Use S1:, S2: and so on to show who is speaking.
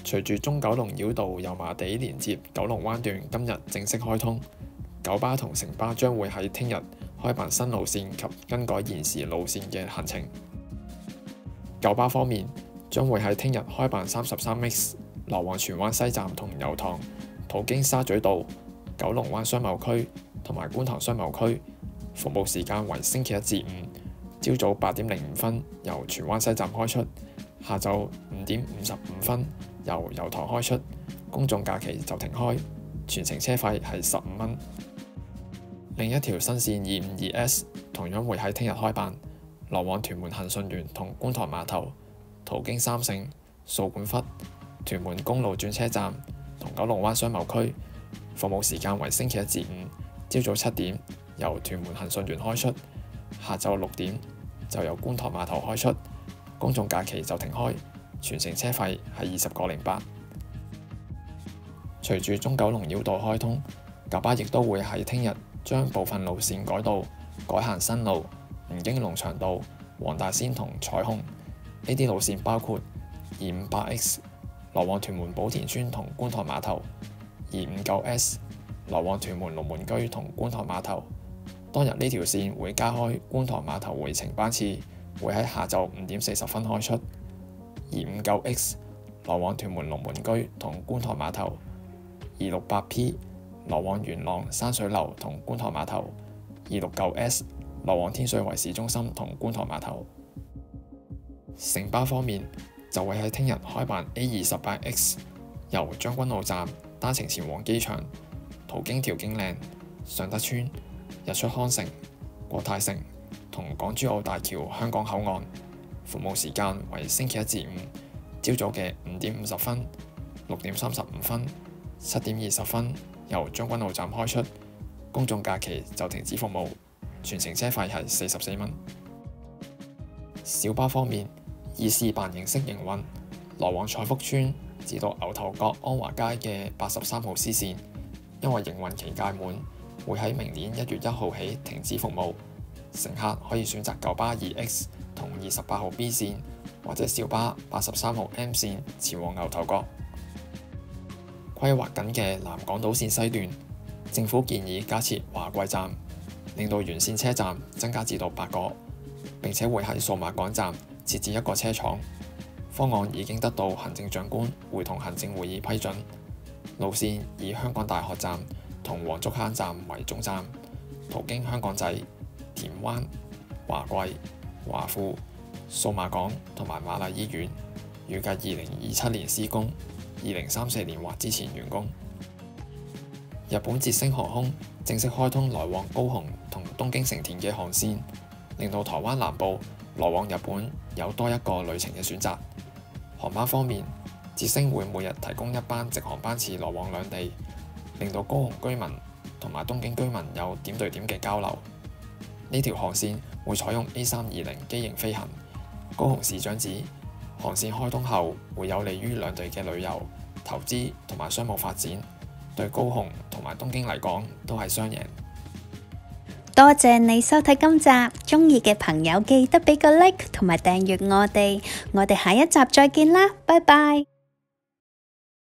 S1: 隨住中九龍繞道油麻地連接九龍灣段今日正式開通，九巴同城巴將會喺聽日開辦新路線及更改現時路線嘅行程。九巴方面將會喺聽日開辦33MIX 流往荃灣西站同油塘，途經沙咀道、九龍灣商貿區同埋觀塘商貿區，服務時間為星期一至五，朝早8:05由荃灣西站開出，下晝5:55由油塘開出，公眾假期就停開，全程車費係15蚊。另一條新線252S 同樣會喺聽日開辦，來往屯門恒順園同觀塘碼頭，途經三聖、掃管笏、屯門公路轉車站同九龍灣商貿區，服務時間為星期一至五，朝早7點由屯門恒順園開出，下晝6點就由觀塘碼頭開出，公眾假期就停開，全程車費係20.08。隨住中九龍繞道開通，九巴亦都會喺聽日將部分路線改道，改行新路，唔經龍翔道、黃大仙同彩虹。呢啲路線包括258X 來往屯門寶田村同觀塘碼頭，259S 來往屯門龍門居同觀塘碼頭。當日呢條線會加開觀塘碼頭回程班次，會喺下晝5:40開出。259X 來往屯門龍門居同觀塘碼頭，268P 來往元朗山水樓同觀塘碼頭，269S 來往天水圍市中心同觀塘碼頭。城巴方面就會喺聽日開辦 A28X 由將軍澳站單程前往機場，途經調景嶺、尚德邨、日出康城、國泰城同港珠澳大橋香港口岸，服務時間為星期一至五，朝早嘅5:50、6:35、7:20由將軍澳站開出，公眾假期就停止服務，全程車費係44蚊。小巴方面以試辦形式營運，來往彩福邨至到牛頭角安華街嘅83號 C 線，因為營運期屆滿，會喺明年1月1號起停止服務。乘客可以選擇九巴 2X 同28號 B 線，或者小巴83號 M 線前往牛頭角。規劃緊嘅南港島線西段，政府建議加設華貴站，令到沿線車站增加至到8個，並且會喺數碼港站設置1個車廠。方案已經得到行政長官會同行政會議批准。路線以香港大學站同黃竹坑站為總站，途經香港仔、田灣、華貴、華富、數碼港同埋瑪麗醫院，預計2027年施工，2034年或之前完工。日本捷星航空正式開通來往高雄同東京成田嘅航線，令到台灣南部來往日本有多一個旅程嘅選擇。航班方面，捷星會每日提供1班直航班次來往兩地，令到高雄居民同埋東京居民有點對點嘅交流。呢條航線會採用 A320 機型飛行。高雄市長指，航線開通後會有利於兩地嘅旅遊、投資同埋商務發展，對高雄同埋東京嚟講都係雙贏。
S2: 多謝你收睇今集，鍾意嘅朋友記得俾個 like 同埋訂閱我哋下一集再見啦，拜拜。